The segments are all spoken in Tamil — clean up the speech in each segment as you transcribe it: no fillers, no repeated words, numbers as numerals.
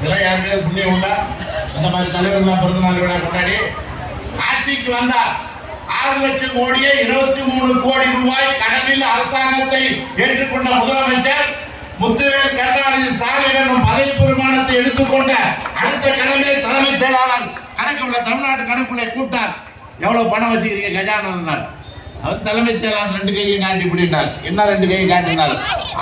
இதெல்லாம் யாருமே புண்ணியம் உண்டா? அந்த மாதிரி தலைவர்கள்லாம் பிறந்தநாள் விழா கொண்டாடி ஆட்சிக்கு வந்தார். 6 லட்சம் கோடியே 23 கோடி ரூபாய் கடனில் அரசாங்கத்தை ஏற்றுக்கொண்ட முதலமைச்சர் முத்துவேல் கருணாநிதி ஸ்டாலின் என்னும் பதவி பெருமானத்தை எடுத்துக்கொண்ட அடுத்த கடமை தலைமைச் செயலாளர் கணக்குள்ள தமிழ்நாட்டு கணக்குள்ள கூட்டார். எவ்வளவு பணம் வச்சுக்கிறீங்க கஜானார்? அவர் தலைமைச் செயலாளர் 2 கையும் காட்டி பிடினார். என்ன 2 கையும் காட்டினார்?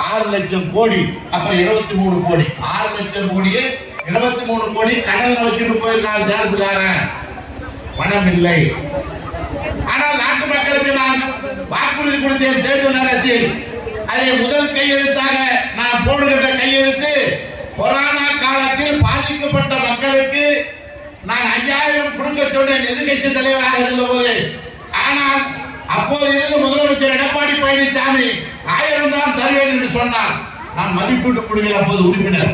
6 லட்சம் கோடி, அப்புறம் 23 கோடி. 6 லட்சம் கோடியே 23 கோடி கடல்ல வச்சுட்டு போயிருக்காங்க தேர்தலுக்காரன். பணம் இல்லை. ஆனால் நாட்டு மக்களுக்கு நான் வாக்குறுதி கொடுத்தேன் தேர்தல் நேரத்தில். அதை முதல் கையெழுத்தாக நான் போடுகின்ற கையெழுத்து, கொரோனா காலத்தில் பாதிக்கப்பட்ட மக்களுக்கு நான் 5000 கொடுக்க சொன்னேன் எதிர்கட்சி தலைவராக இருந்த போது. ஆனால் அப்போது இருந்த முதலமைச்சர் எடப்பாடி பழனிசாமி 1000 தான் தருவேன் என்று சொன்னார். நான் மதிப்பீட்டு குழுவில் அப்போது உறுப்பினர்.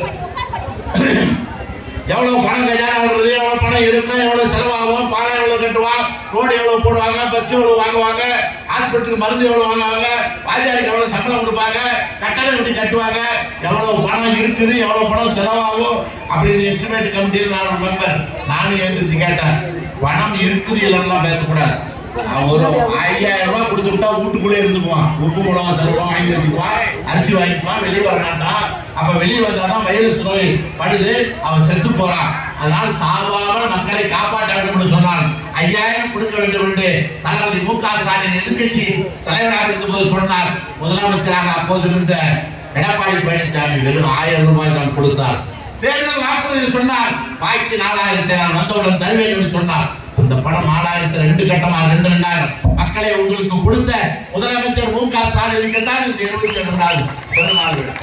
எவ்வளவு பணம் கஜானா வருது, எவ்வளவு பணம் இருக்கும், எவ்வளவு செலவாகும், பாலம் எவ்வளவு கட்டுவான், ரோடு எவ்வளவு போடுவாங்க, பஸ் எவ்வளவு வாங்குவாங்க, ஹாஸ்பிட்டலுக்கு மருந்து எவ்வளவு வாங்குவாங்க, வாத்தியாருக்கு எவ்வளவு சம்பளம் கொடுப்பாங்க, கட்டணம் எப்படி கட்டுவாங்க, எவ்வளவு பணம் இருக்குது, எவ்வளவு பணம் செலவாகும் அப்படின்னு எஸ்டிமேட் கமிட்டியில் நான் ஒரு மெம்பர். நானும் எழுந்திரிச்சு கேட்டேன், பணம் இருக்குது இல்லைன்னா பேசக்கூடாது. ஒரு 5000 ரூபாய் கொடுத்து விட்டா வீட்டுக்குள்ளே இருந்துக்குவான். உப்பு மிளகா செலவும் வாங்கி வச்சுக்குவான், அரிசி வாங்கிக்குவான், வெளியே வர மாட்டான். அப்ப வெளியே வந்தாதான் வைரஸ் நோய் படுது, அவன் செத்து போறான். அதனால் சாவாமல் மக்களை காப்பாற்ற வேண்டும் என்று சொன்னான். 5000 கொடுக்க வேண்டும் என்று தளபதி மு.க. ஸ்டாலின் எதிர்க்கட்சி தலைவராக இருக்கும்போது சொன்னார். முதலமைச்சராக அப்போது இருந்த எடப்பாடி பழனிசாமி வெறும் 1000 ரூபாய் தான் கொடுத்தார். தேர்தல் வாக்குறுதி சொன்னார், பாக்கி 4000 நான் வந்தவுடன் தருவேன் என்று சொன்னார். இந்த பணம் 4000 2 கட்டமா 2000 மக்களை உங்களுக்கு கொடுத்த முதலமைச்சர் மு.க. ஸ்டாலினுக்கு தான் இந்த 22 நாள் பிறந்தநாள் விழா.